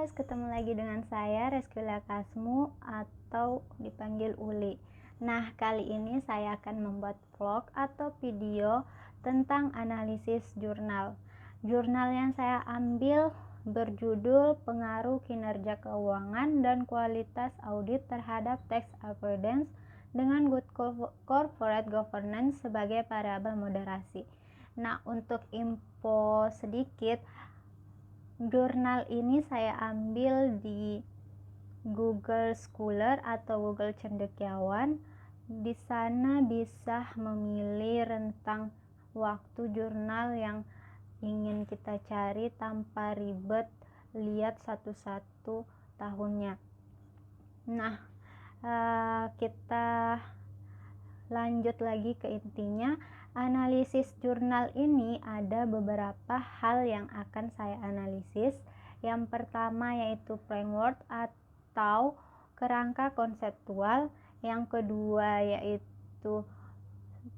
guys, ketemu lagi dengan saya Reskila Kasmu atau dipanggil Uli. Nah, kali ini saya akan membuat vlog atau video tentang analisis jurnal. Jurnal yang saya ambil berjudul Pengaruh Kinerja Keuangan dan Kualitas Audit Terhadap Tax Avoidance dengan Good Corporate Governance sebagai variabel moderasi. Nah, untuk info sedikit, jurnal ini saya ambil di Google Scholar atau Google Cendekiawan. Di sana bisa memilih rentang waktu jurnal yang ingin kita cari tanpa ribet lihat satu-satu tahunnya. Nah, kita lanjut lagi ke intinya. Analisis jurnal ini ada beberapa hal yang akan saya analisis. Yang pertama yaitu framework atau kerangka konseptual. Yang kedua yaitu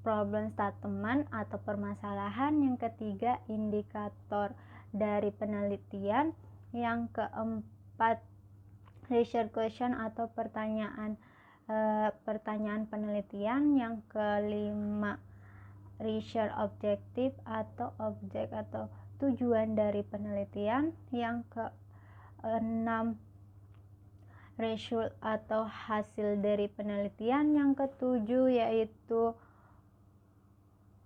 problem statement atau permasalahan. Yang ketiga indikator dari penelitian. Yang keempat research question atau pertanyaan penelitian. Yang kelima research objective atau objek atau tujuan dari penelitian. Yang keenam result atau hasil dari penelitian. Yang ketujuh yaitu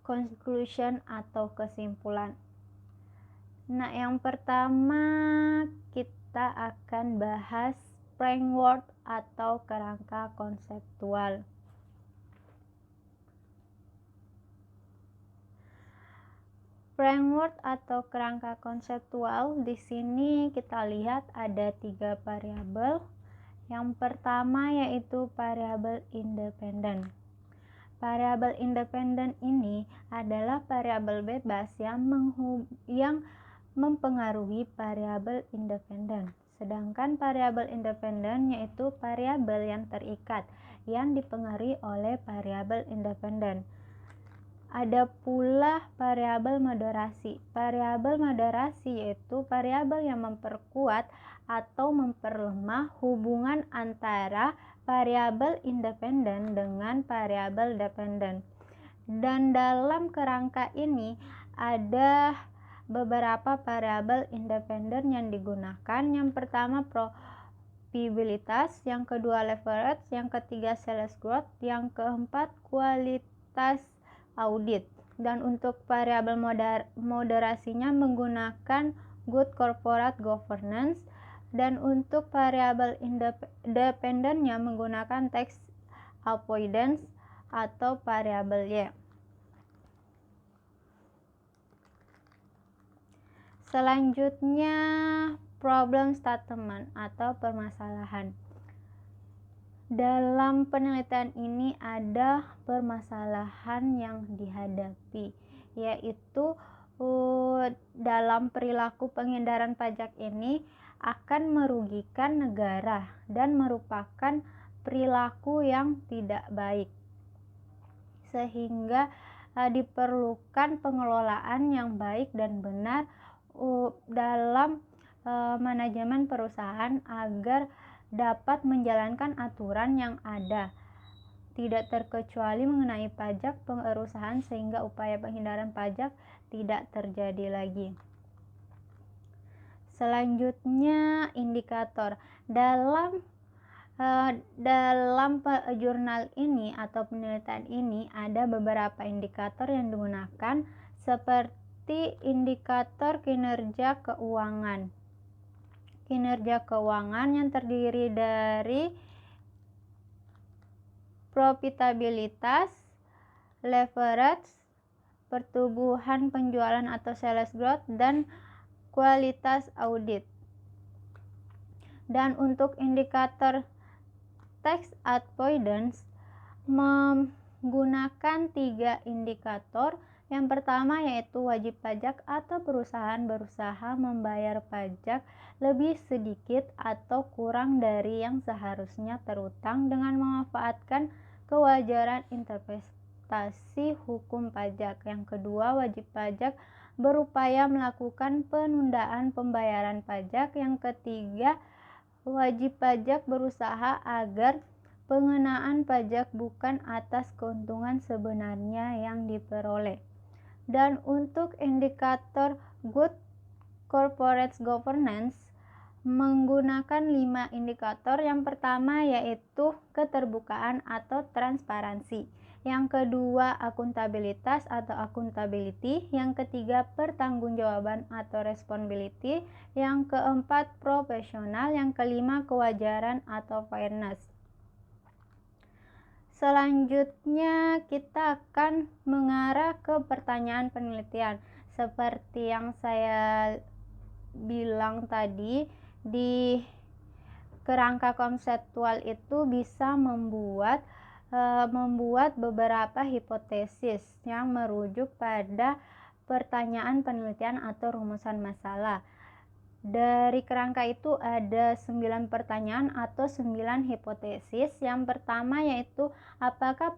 conclusion atau kesimpulan. Nah, yang pertama kita akan bahas framework atau kerangka konseptual. Framework atau kerangka konseptual, di sini kita lihat ada 3 variabel. Yang pertama yaitu variabel independen. Variabel independen ini adalah variabel bebas yang mempengaruhi variabel independen. Sedangkan variabel independen yaitu variabel yang terikat yang dipengaruhi oleh variabel independen. Ada pula variabel moderasi. Variabel moderasi yaitu variabel yang memperkuat atau memperlemah hubungan antara variabel independen dengan variabel dependen. Dan dalam kerangka ini ada beberapa variabel independen yang digunakan. Yang pertama probabilitas, yang kedua leverage, yang ketiga sales growth, yang keempat kualitas audit. Dan untuk variabel moderasinya menggunakan good corporate governance, dan untuk variabel independennya menggunakan tax avoidance atau variabel Y. Selanjutnya problem statement atau permasalahan. Dalam penelitian ini ada permasalahan yang dihadapi, yaitu dalam perilaku penghindaran pajak ini akan merugikan negara dan merupakan perilaku yang tidak baik, sehingga diperlukan pengelolaan yang baik dan benar dalam manajemen perusahaan agar dapat menjalankan aturan yang ada, tidak terkecuali mengenai pajak perusahaan, sehingga upaya penghindaran pajak tidak terjadi lagi. Selanjutnya indikator. Dalam jurnal ini atau penelitian ini ada beberapa indikator yang digunakan, seperti indikator kinerja keuangan. Kinerja keuangan yang terdiri dari profitabilitas, leverage, pertumbuhan penjualan atau sales growth, dan kualitas audit. Dan untuk indikator tax avoidance menggunakan 3 indikator. Yang pertama yaitu wajib pajak atau perusahaan berusaha membayar pajak lebih sedikit atau kurang dari yang seharusnya terutang dengan memanfaatkan kewajaran interpretasi hukum pajak. Yang kedua, wajib pajak berupaya melakukan penundaan pembayaran pajak. Yang ketiga, wajib pajak berusaha agar pengenaan pajak bukan atas keuntungan sebenarnya yang diperoleh. Dan untuk indikator good corporate governance menggunakan 5 indikator. Yang pertama yaitu keterbukaan atau transparansi. Yang kedua, akuntabilitas atau accountability. Yang ketiga, pertanggungjawaban atau responsibility. Yang keempat, profesional. Yang kelima, kewajaran atau fairness. Selanjutnya kita akan mengarah ke pertanyaan penelitian. Seperti yang saya bilang tadi, di kerangka konseptual itu bisa membuat beberapa hipotesis yang merujuk pada pertanyaan penelitian atau rumusan masalah. Dari kerangka itu ada 9 pertanyaan atau 9 hipotesis. Yang pertama yaitu apakah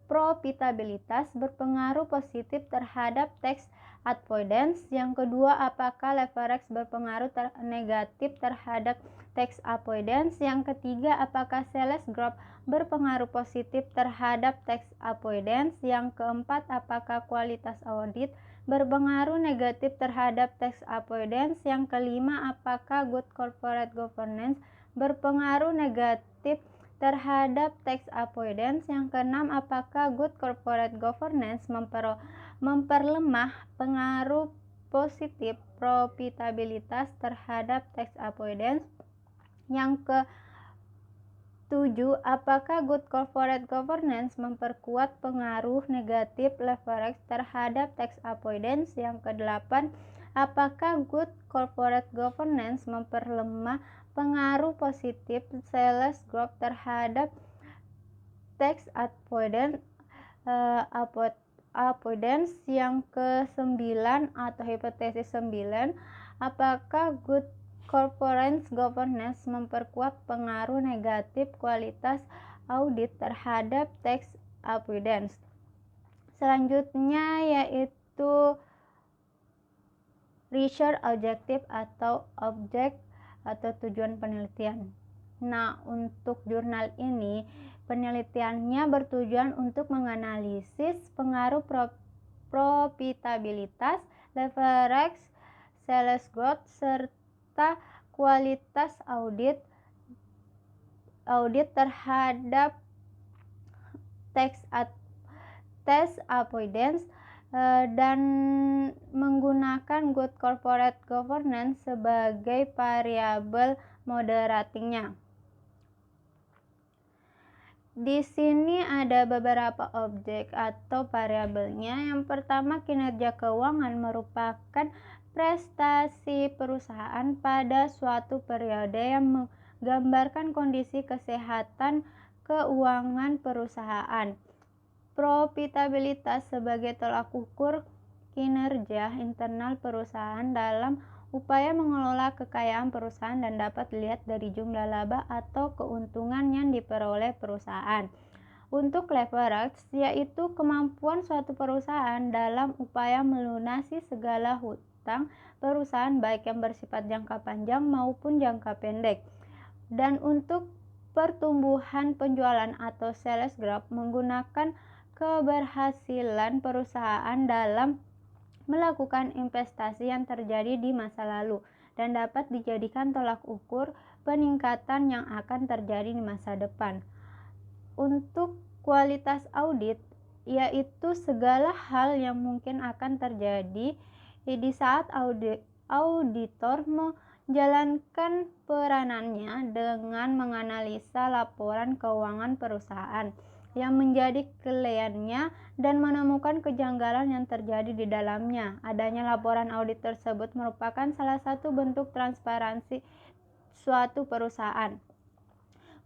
profitabilitas berpengaruh positif terhadap tax avoidance. Yang kedua, apakah leverage berpengaruh negatif terhadap tax avoidance. Yang ketiga, apakah sales growth berpengaruh positif terhadap tax avoidance. Yang keempat, apakah kualitas audit berpengaruh negatif terhadap tax avoidance. Yang kelima, apakah good corporate governance berpengaruh negatif terhadap tax avoidance. Yang keenam, apakah good corporate governance memperlemah pengaruh positif profitabilitas terhadap tax avoidance. Yang ketujuh, apakah good corporate governance memperkuat pengaruh negatif leverage terhadap tax avoidance. Yang kedelapan, apakah good corporate governance memperlemah pengaruh positif sales growth terhadap tax avoidance. Yang ke-9 atau hipotesis 9, apakah good corporate governance memperkuat pengaruh negatif kualitas audit terhadap tax avoidance. Selanjutnya yaitu research objective atau objek atau tujuan penelitian. Nah, untuk jurnal ini penelitiannya bertujuan untuk menganalisis pengaruh profitabilitas, leverage, sales growth, serta kualitas audit terhadap tax avoidance dan menggunakan good corporate governance sebagai variabel moderatingnya. Di sini ada beberapa objek atau variabelnya. Yang pertama, kinerja keuangan merupakan prestasi perusahaan pada suatu periode yang menggambarkan kondisi kesehatan keuangan perusahaan. Profitabilitas sebagai tolak ukur kinerja internal perusahaan dalam upaya mengelola kekayaan perusahaan dan dapat dilihat dari jumlah laba atau keuntungan yang diperoleh perusahaan. Untuk leverage, yaitu kemampuan suatu perusahaan dalam upaya melunasi segala hutang perusahaan baik yang bersifat jangka panjang maupun jangka pendek. Dan untuk pertumbuhan penjualan atau sales growth, menggunakan keberhasilan perusahaan dalam melakukan investasi yang terjadi di masa lalu dan dapat dijadikan tolak ukur peningkatan yang akan terjadi di masa depan. Untuk kualitas audit, yaitu segala hal yang mungkin akan terjadi di saat auditor menjalankan peranannya dengan menganalisa laporan keuangan perusahaan yang menjadi kliennya dan menemukan kejanggalan yang terjadi di dalamnya. Adanya laporan audit tersebut merupakan salah satu bentuk transparansi suatu perusahaan.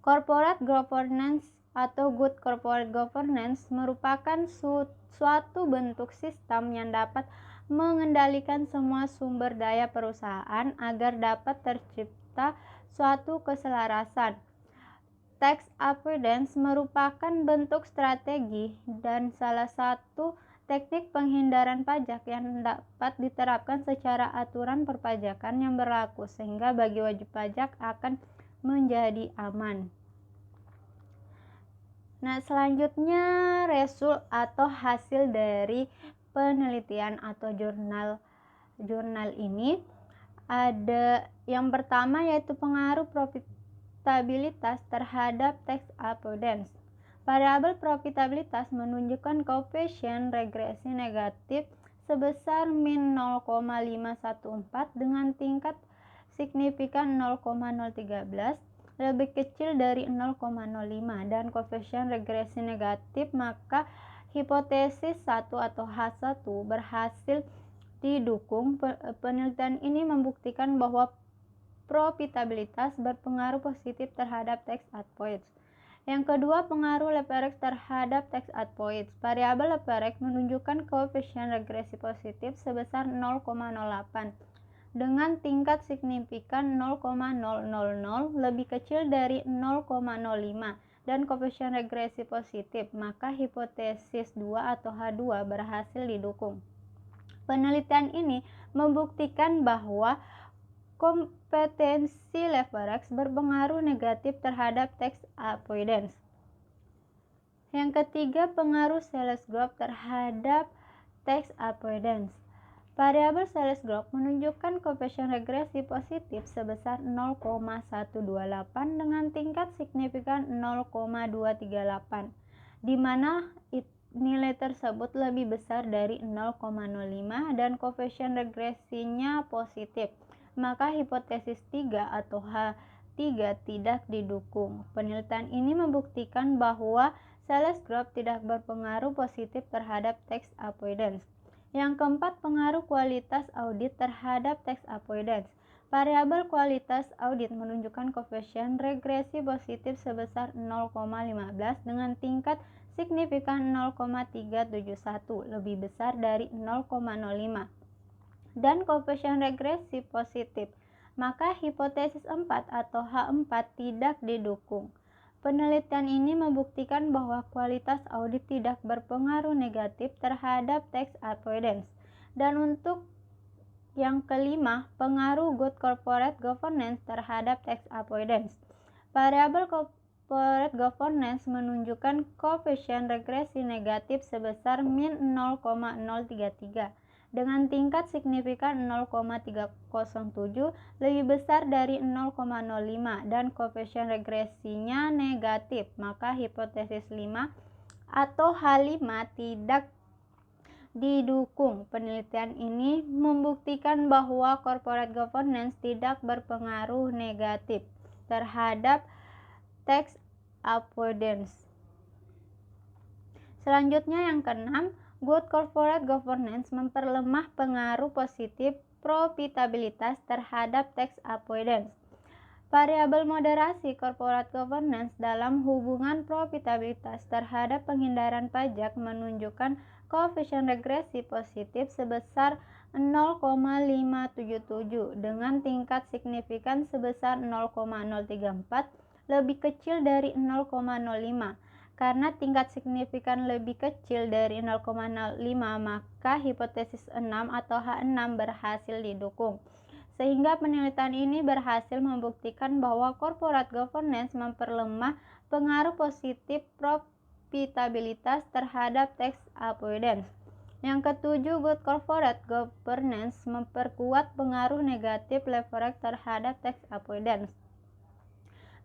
Corporate governance atau good corporate governance merupakan suatu bentuk sistem yang dapat mengendalikan semua sumber daya perusahaan agar dapat tercipta suatu keselarasan. Tax avoidance merupakan bentuk strategi dan salah satu teknik penghindaran pajak yang dapat diterapkan secara aturan perpajakan yang berlaku sehingga bagi wajib pajak akan menjadi aman. Nah, selanjutnya result atau hasil dari penelitian atau jurnal ini ada yang pertama yaitu pengaruh profitabilitas terhadap tax avoidance. Variabel profitabilitas menunjukkan koefisien regresi negatif sebesar min 0,514 dengan tingkat signifikan 0,013 lebih kecil dari 0,05 dan koefisien regresi negatif, maka hipotesis 1 atau H1 berhasil didukung. Penelitian ini membuktikan bahwa profitabilitas berpengaruh positif terhadap tax avoidance. Yang kedua, pengaruh leverage terhadap tax avoidance. Variabel leverage menunjukkan koefisien regresi positif sebesar 0,08 dengan tingkat signifikan 0,000 lebih kecil dari 0,05 dan koefisien regresi positif, maka hipotesis 2 atau H2 berhasil didukung. Penelitian ini membuktikan bahwa kompetensi leverage berpengaruh negatif terhadap tax avoidance. Yang ketiga, pengaruh sales growth terhadap tax avoidance. Variabel sales growth menunjukkan koefisien regresi positif sebesar 0,128 dengan tingkat signifikan 0,238, di mana nilai tersebut lebih besar dari 0,05 dan koefisien regresinya positif, maka hipotesis 3 atau H3 tidak didukung. Penelitian ini membuktikan bahwa sales growth tidak berpengaruh positif terhadap tax avoidance. Yang keempat, pengaruh kualitas audit terhadap tax avoidance. Variabel kualitas audit menunjukkan koefisien regresi positif sebesar 0,15 dengan tingkat signifikan 0,371 lebih besar dari 0,05 dan koefisien regresi positif, maka hipotesis 4 atau H4 tidak didukung. Penelitian ini membuktikan bahwa kualitas audit tidak berpengaruh negatif terhadap tax avoidance. Dan untuk yang kelima, pengaruh good corporate governance terhadap tax avoidance. Variabel corporate governance menunjukkan koefisien regresi negatif sebesar min 0,033 dengan tingkat signifikan 0,307 lebih besar dari 0,05 dan koefisien regresinya negatif, maka hipotesis 5 atau H5 tidak didukung. Penelitian ini membuktikan bahwa corporate governance tidak berpengaruh negatif terhadap tax avoidance. Selanjutnya yang keenam, good corporate governance memperlemah pengaruh positif profitabilitas terhadap tax avoidance. Variabel moderasi corporate governance dalam hubungan profitabilitas terhadap penghindaran pajak menunjukkan koefisien regresi positif sebesar 0,577 dengan tingkat signifikan sebesar 0,034 lebih kecil dari 0,05. Karena tingkat signifikan lebih kecil dari 0,05, maka hipotesis 6 atau H6 berhasil didukung. Sehingga penelitian ini berhasil membuktikan bahwa corporate governance memperlemah pengaruh positif profitabilitas terhadap tax avoidance. Yang ketujuh, good corporate governance memperkuat pengaruh negatif leverage terhadap tax avoidance.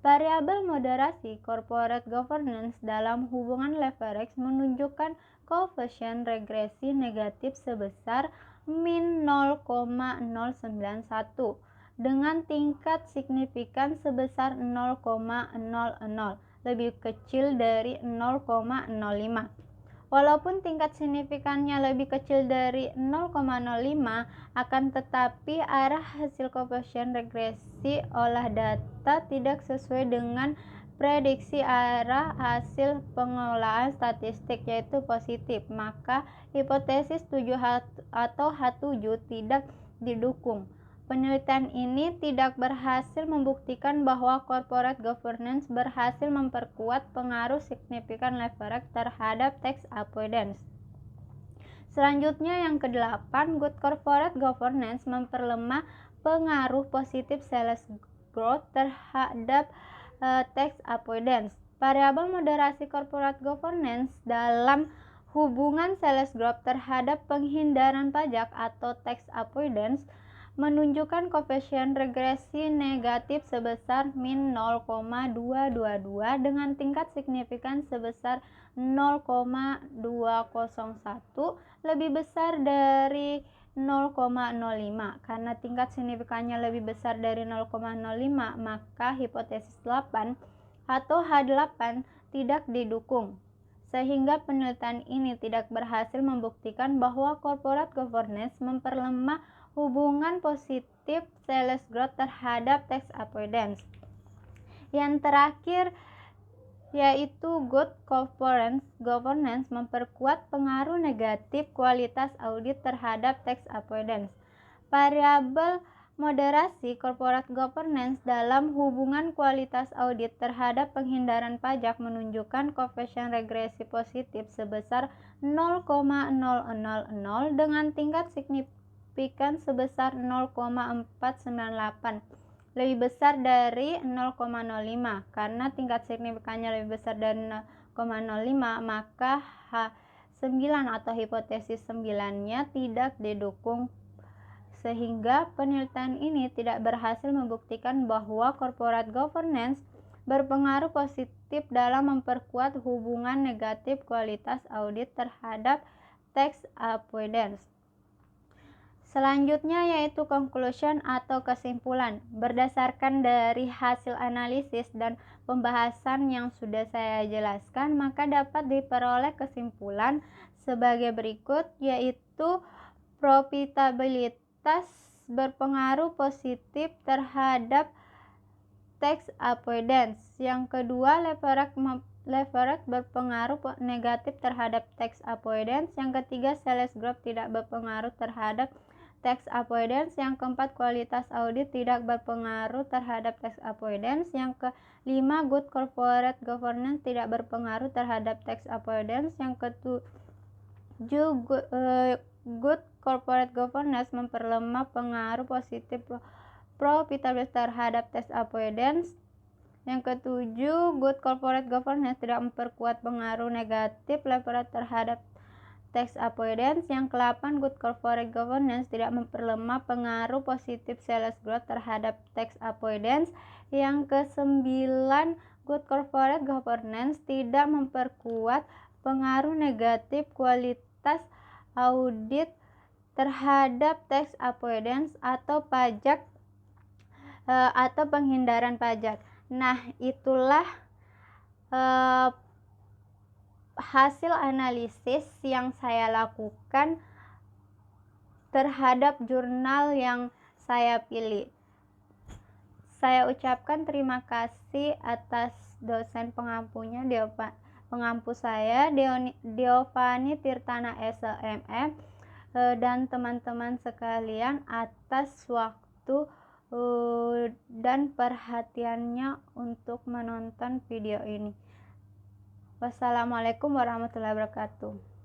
Variabel moderasi corporate governance dalam hubungan leverage menunjukkan koefisien regresi negatif sebesar min 0,091 dengan tingkat signifikan sebesar 0,00 lebih kecil dari 0,05. Walaupun tingkat signifikannya lebih kecil dari 0,05, akan tetapi arah hasil koefisien regresi olah data tidak sesuai dengan prediksi arah hasil pengolahan statistik, yaitu positif, maka hipotesis 7 atau H7 tidak didukung. Penelitian ini tidak berhasil membuktikan bahwa corporate governance berhasil memperkuat pengaruh signifikan leverage terhadap tax avoidance. Selanjutnya yang ke-8, good corporate governance memperlemah pengaruh positif sales growth terhadap tax avoidance. Variabel moderasi corporate governance dalam hubungan sales growth terhadap penghindaran pajak atau tax avoidance menunjukkan koefisien regresi negatif sebesar min 0,222 dengan tingkat signifikan sebesar 0,201 lebih besar dari 0,05. Karena tingkat signifikannya lebih besar dari 0,05, maka hipotesis 8 atau H8 tidak didukung, sehingga penelitian ini tidak berhasil membuktikan bahwa corporate governance memperlemah hubungan positif sales growth terhadap tax avoidance. Yang terakhir yaitu good corporate governance memperkuat pengaruh negatif kualitas audit terhadap tax avoidance. Variabel moderasi corporate governance dalam hubungan kualitas audit terhadap penghindaran pajak menunjukkan koefisien regresi positif sebesar 0,000 dengan tingkat signifikan sebesar 0,498 lebih besar dari 0,05. Karena tingkat signifikannya lebih besar dari 0,05, maka H9 atau hipotesis 9-nya tidak didukung, sehingga penelitian ini tidak berhasil membuktikan bahwa corporate governance berpengaruh positif dalam memperkuat hubungan negatif kualitas audit terhadap tax avoidance. Selanjutnya yaitu conclusion atau kesimpulan. Berdasarkan dari hasil analisis dan pembahasan yang sudah saya jelaskan, maka dapat diperoleh kesimpulan sebagai berikut, yaitu profitabilitas berpengaruh positif terhadap tax avoidance. Yang kedua, leverage berpengaruh negatif terhadap tax avoidance. Yang ketiga, sales growth tidak berpengaruh terhadap tax avoidance. Yang keempat, kualitas audit tidak berpengaruh terhadap tax avoidance. Yang kelima, good corporate governance tidak berpengaruh terhadap tax avoidance. Yang ketujuh, good corporate governance memperlemah pengaruh positif profitabilitas terhadap tax avoidance. Yang ketujuh, good corporate governance tidak memperkuat pengaruh negatif leverage terhadap tax avoidance. Yang ke-8, good corporate governance tidak memperlemah pengaruh positif sales growth terhadap tax avoidance. Yang ke-9, good corporate governance tidak memperkuat pengaruh negatif kualitas audit terhadap tax avoidance atau pajak atau penghindaran pajak. Nah, itulah hasil analisis yang saya lakukan terhadap jurnal yang saya pilih. Saya ucapkan terima kasih atas dosen pengampunya, pengampu saya Diovani Tirtana SMM, dan teman-teman sekalian atas waktu dan perhatiannya untuk menonton video ini. Wassalamualaikum warahmatullahi wabarakatuh.